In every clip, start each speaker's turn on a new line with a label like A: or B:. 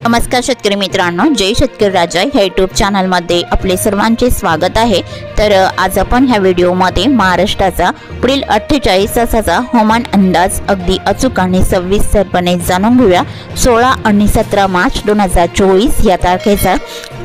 A: नमस्कार शेतकरी मित्रांनो, जय शेतकरी राजा ह्या यूट्यूब चॅनलमध्ये आपले सर्वांचे स्वागत आहे। तर आज आपण ह्या व्हिडिओमध्ये महाराष्ट्राचा पुढील 48 तासाचा हवामान अंदाज अगदी अचूक आणि सविस्तरपणे जाणून घेऊया। 16 आणि 17 मार्च 2024 या तारखेचा।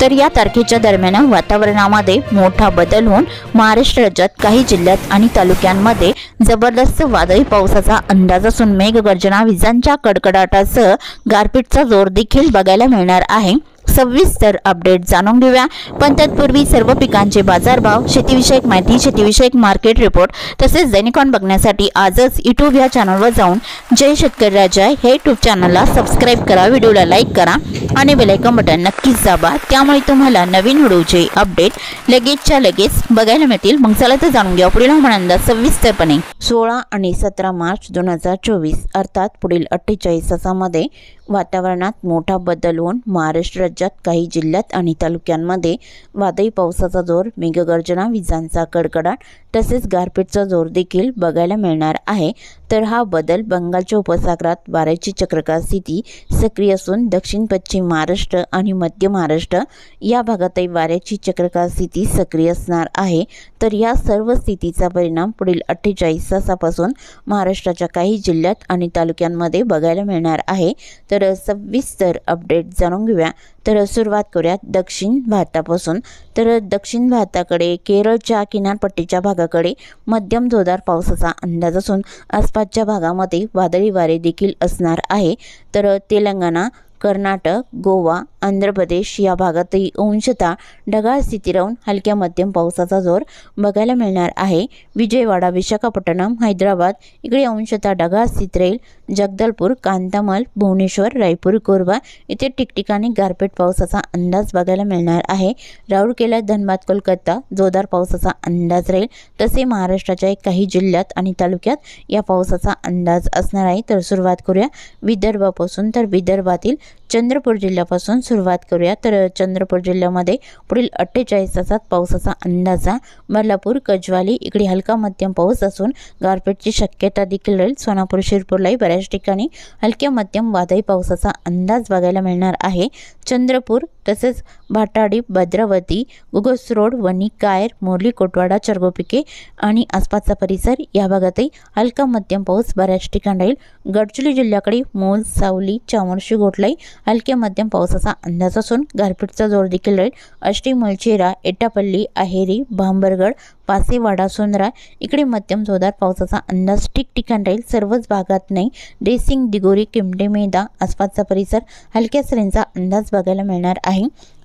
A: तर या तारखेच्या दरम्यान वातावरणामध्ये मोठा बदल होऊन महाराष्ट्र राज्यात काही जिल्ह्यात आणि तालुक्यांमध्ये जबरदस्त वादळी पावसाचा अंदाज असून मेघगर्जना, विजांच्या कडकडाटासह गारपीटचा जोर देखील बघायला मिळणार आहे। सविस्तर अपडेट जाणून घेऊया, पण तत्पूर्वी सर्व पिकांचे बाजारभाव, शेतीविषयक माहिती, शेतीविषयक मार्केट रिपोर्ट तसेच दैनिकवान बघण्यासाठी आजच यूट्यूब या चॅनलवर जाऊन जय शेतकरी राजा हे यूट्यूब चॅनलला सबस्क्राइब करा, व्हिडिओला लाईक करा आणि बेल आयकॉन बटन नक्कीच दाबा, त्यामुळे तुम्हाला नवीन व्हिडिओचे अपडेट लगेचच्या लगेच बघायला मिळतील। मग चला तर जाणून घेऊ पुढील हवामान अंदाज सविस्तरपणे। 16 आणि 17 मार्च 2024 अर्थात पुढील 48 तासांमध्ये वातावरणात मोठा बदल होऊन महाराष्ट्र राज्यात काही जिल्ह्यात आणि तालुक्यांमध्ये वादळी पावसाचा जोर, मेघगर्जना, विजांचा कडकडाट तसेच गारपीटचा जोर देखील बघायला मिळणार आहे। तर हा बदल बंगालच्या उपसागरात वाऱ्याची चक्राकार स्थिती सक्रिय असून दक्षिण पश्चिम महाराष्ट्र आणि मध्य महाराष्ट्र या भागातही वाऱ्याची चक्राकार स्थिती सक्रिय असणार आहे। तर या सर्व स्थितीचा परिणाम पुढील 48 तासापासून महाराष्ट्राच्या काही जिल्ह्यात आणि तालुक्यांमध्ये बघायला मिळणार आहे। तर सविस्तर अपडेट जाणून घेऊया। तर सुरुवात करूयात दक्षिण भारतापासून। तर दक्षिण भारताकडे केरळच्या किनारपट्टीच्या भागाकडे मध्यम जोरदार पावसाचा अंदाज असून आसपासच्या भागामध्ये वादळी वारे देखील असणार आहे। तर तेलंगणा, कर्नाटक, गोवा, आंध्र प्रदेश या भागातही अंशतः ढगाळ स्थिती राहून हलक्या मध्यम पावसाचा जोर बघायला मिळणार आहे। विजयवाडा, विशाखापट्टणम, हैदराबाद इकडे अंशतः ढगाळ स्थिती राहील। जगदलपूर, कांतामल, भुवनेश्वर, रायपूर, कोरबा इथे ठिकठिकाणी गारपीट पावसाचा अंदाज बघायला मिळणार आहे। राऊरकेला, धनबाद, कोलकाता जोरदार पावसाचा अंदाज राहील। तसे महाराष्ट्राच्या काही जिल्ह्यात आणि तालुक्यात या पावसाचा अंदाज असणार आहे। तर सुरुवात करूया विदर्भापासून। तर विदर्भातील चंद्रपूर जिल्ह्यापासून सुरुवात करूया। तर चंद्रपूर जिल्ह्यामध्ये पुढील 48 तासात पावसाचा अंदाज आहे। बल्लापूर, कजवाली इकडे हलका मध्यम पाऊस असून गारपीटची शक्यता देखील राहील। सोनापूर, शिरपूरलाही बऱ्याच ठिकाणी हलक्या मध्यम वादळी पावसाचा अंदाज बघायला मिळणार आहे। चंद्रपूर तसेच भाटाडी, भद्रावती, गुगस रोड, वणी, कायर, मोरली, कोटवाडा, चरगोपिके आणि आसपासचा परिसर या भागातही हलका मध्यम पाऊस बऱ्याच ठिकाणी राहील। गडचिरोली जिल्ह्याकडे मोल, सावली, चामोर्शी, घोटलाई हलक्या मध्यम पावसाचा अंदाज असून गारपीटचा जोर देखील राहील। आष्टी, मुळचेरा, एटापल्ली, अहेरी, भांबरगड, पासेवाडा, सोनरा इकडे मध्यम जोरदार पावसाचा अंदाज ठिकठिकाणी राहील। सर्वच भागात नाही। देसिंग, दिगोरी, किमटे, मेदा आसपासचा परिसर हलक्या सरींचा अंदाज बघायला मिळणार आहे।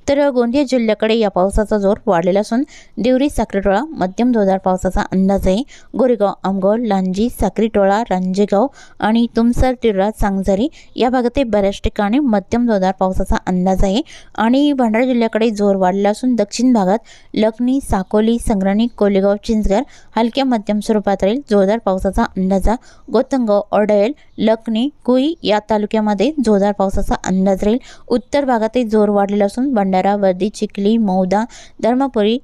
A: तर गोंदिया जिल्ह्याकडे या पावसाचा जोर वाढलेला असून देवरी, साक्रीटोळा मध्यम जोरदार पावसाचा अंदाज आहे। गोरेगाव, आमगाव, लांजी, साक्रीटोळा, रांजेगाव आणि तुमसर, तिर्रा, सांगझरी या भागातही बऱ्याच ठिकाणी मध्यम जोरदार पावसाचा अंदाज आहे। आणि भंडारा जिल्ह्याकडे जोर वाढलेला असून दक्षिण भागात लखनी, साकोली, संग्राणी, कोलेगाव, चिंचघर हलक्या मध्यम स्वरूपात राहील। जोरदार पावसाचा अंदाज गोतंगाव, ओरडेल, लखनी, कुई या तालुक्यामध्ये जोरदार पावसाचा अंदाज राहील। उत्तर भागातही जोर वाढलेला असून भंडारा, वर्दी, चिखली, मौदा, धर्मपुरी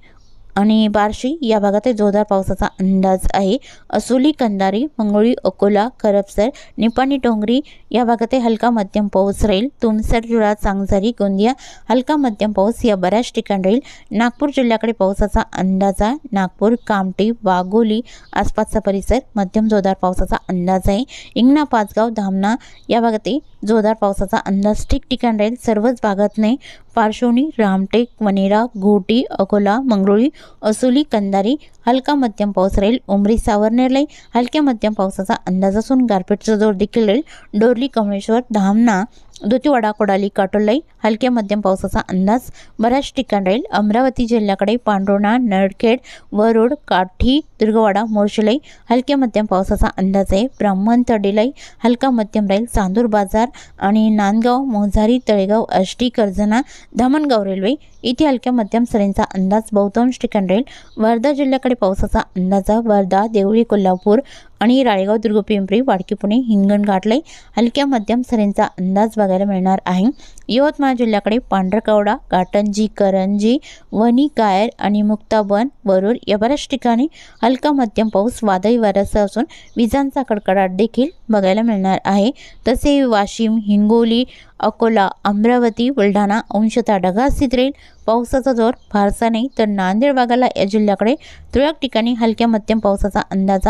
A: आणि बार्शी या भागात जोरदार पावसाचा अंदाज आहे। असोली, कंधारी, मंगळी, अकोला, करपसर, निपाणी, टोंगरी या भागात हलका मध्यम पाऊस राहील। तुमसर, जुळा, सांगझरी, गोंदिया हलका मध्यम पाऊस या बऱ्याच ठिकाणी राहील। नागपूर जिल्ह्याकडे पावसाचा अंदाज आहे। नागपूर, कामठी, वाघोली आसपासचा परिसर मध्यम जोरदार पावसाचा अंदाज आहे। इंगणा, पाचगाव, धामणा या भागात जोरदार पावसाचा अंदाज ठिकठिकाणी राहील। सर्वच भागात नाही। पारशिवनी, रामटेक, वनेरा, घोटी, अकोला, मंगरुळी, असोली, कंधारी हलका मध्यम पाऊस राहील। उमरी, सावरनेरलाही हलक्या मध्यम पावसाचा अंदाज असून गारपीटचा जोर देखील राहील। डोरली, कमळेश्वर, धामणा, दुतीवाडा, कोडाली, काटोलाई हलक्या मध्यम पावसाचा अंदाज बऱ्याच ठिकाणी राहील। अमरावती जिल्ह्याकडे पांडुर्णा, नळखेड, वरोड, काठी, दुर्गवाडा, मोर्शिलाई हलक्या मध्यम पावसाचा अंदाज आहे। ब्राह्मण, तडेलाई हलका मध्यम राहील। चांदूर बाजार आणि नांदगाव, मोझारी, तळेगाव, आष्टी, कर्जना, धामणगाव रेल्वे इथे हलक्या मध्यम सरींचा अंदाज बहुतांश ठिकाणी राहील। वर्धा जिल्ह्याकडे पावसाचा अंदाज वर्धा, देवळी, कोल्हापूर आणि राळेगाव, दुर्ग, पिंपरी, वाडकी, पुणे, हिंगणघाटलाई हलक्या मध्यम सरींचा अंदाज बघायला मिळणार आहे। यवतमाळ जिल्ह्याकडे पांढरकवडा, काटंजी, करंजी, वणी, कायर आणि मुक्ताबन, वरूर या बऱ्याच ठिकाणी हलका मध्यम पाऊस वादळी वाऱ्यासह असून विजांचा कडकडाट देखील बघायला मिळणार आहे। तसे वाशिम, हिंगोली, अकोला, अमरावती, बुलढाणा अंशतः ढगाळ स्थित राहील। पावसाचा जोर फारसा नाही, तर नांदेड भागाला या जिल्ह्याकडे तुरळक ठिकाणी हलक्या मध्यम पावसाचा अंदाज।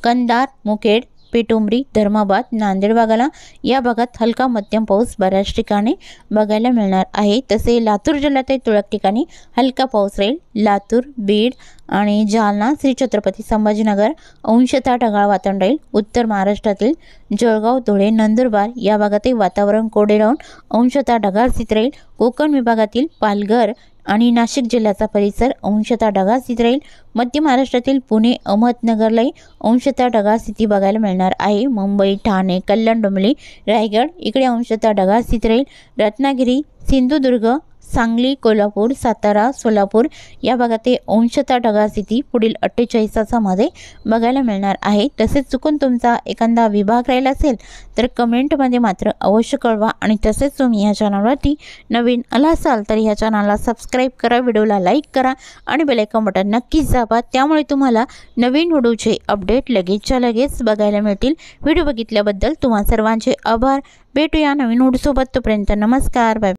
A: कंधार, मुखेड, पेटुंबरी, धर्माबाद, नांदेड भागाला या भागात हलका मध्यम पाऊस बऱ्याच ठिकाणी बघायला मिळणार आहे। तसे लातूर जिल्ह्यातील तुरळक ठिकाणी हलका पाऊस राहील। लातूर, बीड आणि जालना, श्री छत्रपती संभाजीनगर अंशतः ढगाळ वातावरण राहील। उत्तर महाराष्ट्रातील जळगाव, धुळे, नंदुरबार या भागातील वातावरण कोरडे राहून अंशतः ढगाळ स्थित राहील। कोकण विभागातील पालघर आणि नाशिक जिल्ह्याचा परिसर अंशतः ढगाळ स्थित राहील। मध्य महाराष्ट्रातील पुणे, अहमदनगरलाही अंशतः ढगाळ स्थिती बघायला मिळणार आहे। मुंबई, ठाणे, कल्याण, डोंबिवली, रायगड इकडे अंशतः ढगाळ स्थित राहील। रत्नागिरी, सिंधुदुर्ग, सांगली, कोल्हापूर, सातारा, सोलापूर या भागात अंशतः ढगाळ स्थिती पुढील 48 तासामध्ये बघायला मिळणार आहे। तसेच चुकून तुमचा एखादा विभाग राहिला असेल तर कमेंटमध्ये मात्र अवश्य कळवा। आणि तसेच तुम्ही या चॅनलवरती नवीन आला असाल तर या चॅनलला सबस्क्राईब करा, व्हिडिओला लाईक करा आणि बेल आयकॉन बटन नक्कीच दाबा, त्यामुळे तुम्हाला नवीन व्हिडिओचे अपडेट लगेचच्या लगेच बघायला मिळतील। व्हिडिओ बघितल्याबद्दल तुम्हा सर्वांचे आभार। भेटूया नवीन व्हिडिओसोबत, तोपर्यंत नमस्कार, बाय।